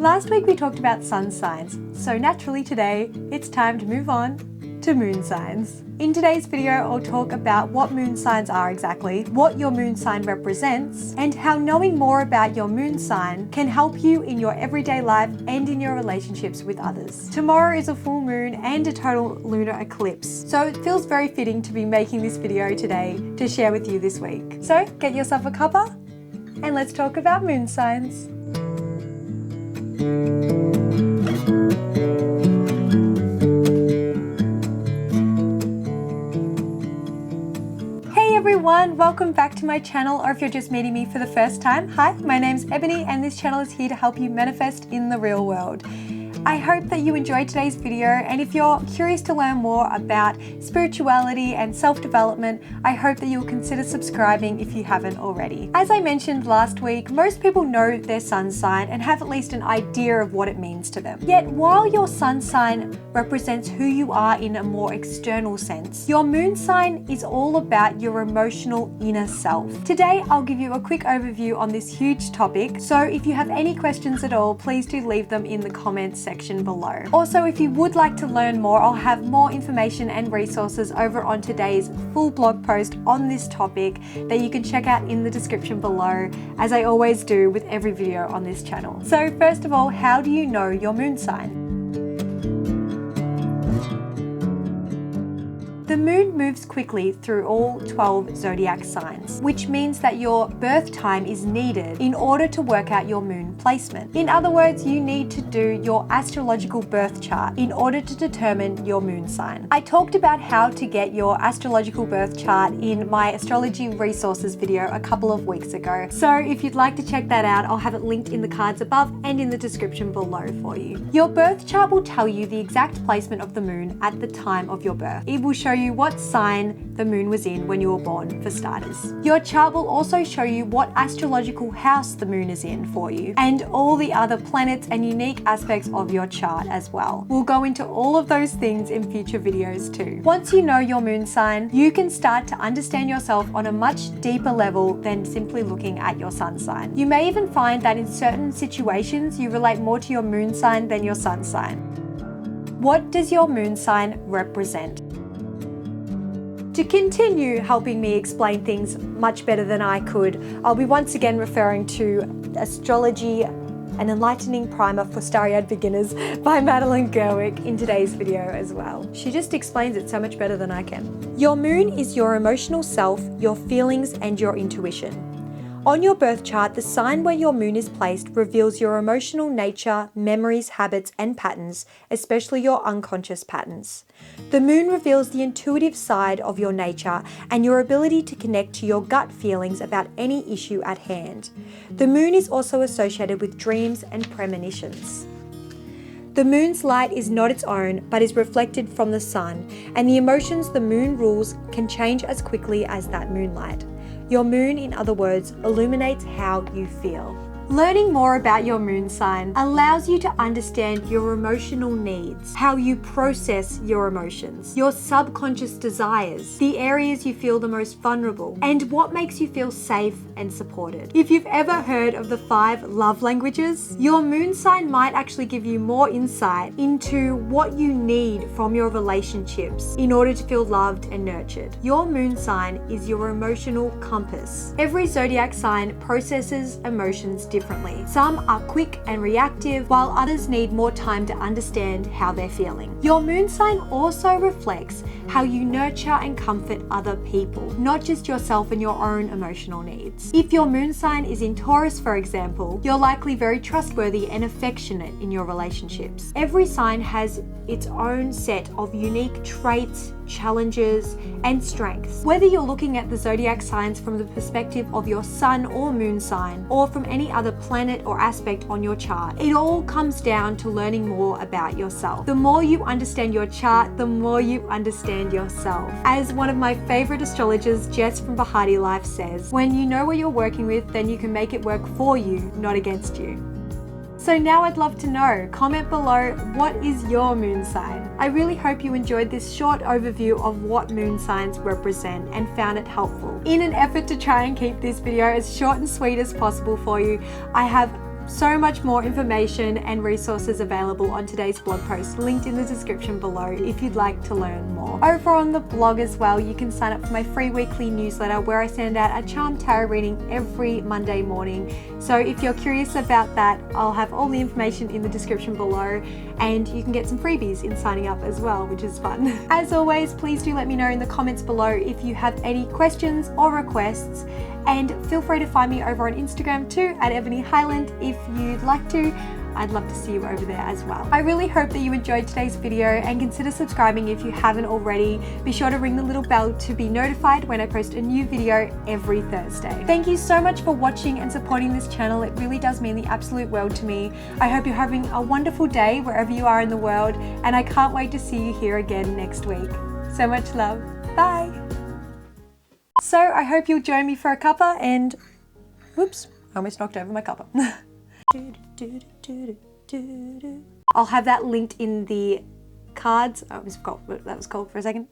Last week we talked about sun signs, so naturally today it's time to move on to moon signs. In today's video, I'll talk about what moon signs are exactly, what your moon sign represents, and how knowing more about your moon sign can help you in your everyday life and in your relationships with others. Tomorrow is a full moon and a total lunar eclipse, so it feels very fitting to be making this video today to share with you this week. So get yourself a cuppa and let's talk about moon signs. Everyone, welcome back to my channel, or if you're just meeting me for the first time, hi, my name's Ebony and this channel is here to help you manifest in the real world. I hope that you enjoyed today's video, and if you're curious to learn more about spirituality and self-development, I hope that you'll consider subscribing if you haven't already. As I mentioned last week, most people know their sun sign and have at least an idea of what it means to them. Yet while your sun sign represents who you are in a more external sense, your moon sign is all about your emotional inner self. Today, I'll give you a quick overview on this huge topic, so if you have any questions at all, please do leave them in the comments section below. Also, if you would like to learn more, I'll have more information and resources over on today's full blog post on this topic that you can check out in the description below, as I always do with every video on this channel. So first of all, how do you know your moon sign? The moon moves quickly through all 12 zodiac signs, which means that your birth time is needed in order to work out your moon placement. In other words, you need to do your astrological birth chart in order to determine your moon sign. I talked about how to get your astrological birth chart in my astrology resources video a couple of weeks ago. So if you'd like to check that out, I'll have it linked in the cards above and in the description below for you. Your birth chart will tell you the exact placement of the moon at the time of your birth. It will show you what sign the moon was in when you were born, for starters. Your chart will also show you what astrological house the moon is in for you, and all the other planets and unique aspects of your chart as well. We'll go into all of those things in future videos too. Once you know your moon sign, you can start to understand yourself on a much deeper level than simply looking at your sun sign. You may even find that in certain situations you relate more to your moon sign than your sun sign. What does your moon sign represent? To continue helping me explain things much better than I could, I'll be once again referring to Astrology, an enlightening primer for starry-eyed beginners by Madeline Gerwick in today's video as well. She just explains it so much better than I can. Your moon is your emotional self, your feelings, and your intuition. On your birth chart, the sign where your moon is placed reveals your emotional nature, memories, habits, and patterns, especially your unconscious patterns. The moon reveals the intuitive side of your nature and your ability to connect to your gut feelings about any issue at hand. The moon is also associated with dreams and premonitions. The moon's light is not its own, but is reflected from the sun, and the emotions the moon rules can change as quickly as that moonlight. Your moon, in other words, illuminates how you feel. Learning more about your moon sign allows you to understand your emotional needs, how you process your emotions, your subconscious desires, the areas you feel the most vulnerable, and what makes you feel safe and supported. If you've ever heard of the 5 love languages, your moon sign might actually give you more insight into what you need from your relationships in order to feel loved and nurtured. Your moon sign is your emotional compass. Every zodiac sign processes emotions differently. Some are quick and reactive, while others need more time to understand how they're feeling. Your moon sign also reflects how you nurture and comfort other people, not just yourself and your own emotional needs. If your moon sign is in Taurus, for example, you're likely very trustworthy and affectionate in your relationships. Every sign has its own set of unique traits, challenges, and strengths. Whether you're looking at the zodiac signs from the perspective of your sun or moon sign, or from any other planet or aspect on your chart, it all comes down to learning more about yourself. The more you understand your chart, the more you understand yourself. As one of my favorite astrologers, Jess from Bahati Life, says, when you know what you're working with, then you can make it work for you, not against you. So now I'd love to know, comment below, what is your moon sign? I really hope you enjoyed this short overview of what moon signs represent and found it helpful. In an effort to try and keep this video as short and sweet as possible for you, I have so much more information and resources available on today's blog post, linked in the description below if you'd like to learn more. Over on the blog as well, you can sign up for my free weekly newsletter where I send out a charm tarot reading every Monday morning. So if you're curious about that, I'll have all the information in the description below, and you can get some freebies in signing up as well, which is fun. As always, please do let me know in the comments below if you have any questions or requests, and feel free to find me over on Instagram too at Ebony Highland if you'd like to. I'd love to see you over there as well. I really hope that you enjoyed today's video, and consider subscribing if you haven't already. Be sure to ring the little bell to be notified when I post a new video every Thursday. Thank you so much for watching and supporting this channel. It really does mean the absolute world to me. I hope you're having a wonderful day wherever you are in the world, and I can't wait to see you here again next week. So much love. Bye. So I hope you'll join me for a cuppa, and whoops, I almost knocked over my cuppa. I'll have that linked in the cards. I almost forgot what that was called for a second.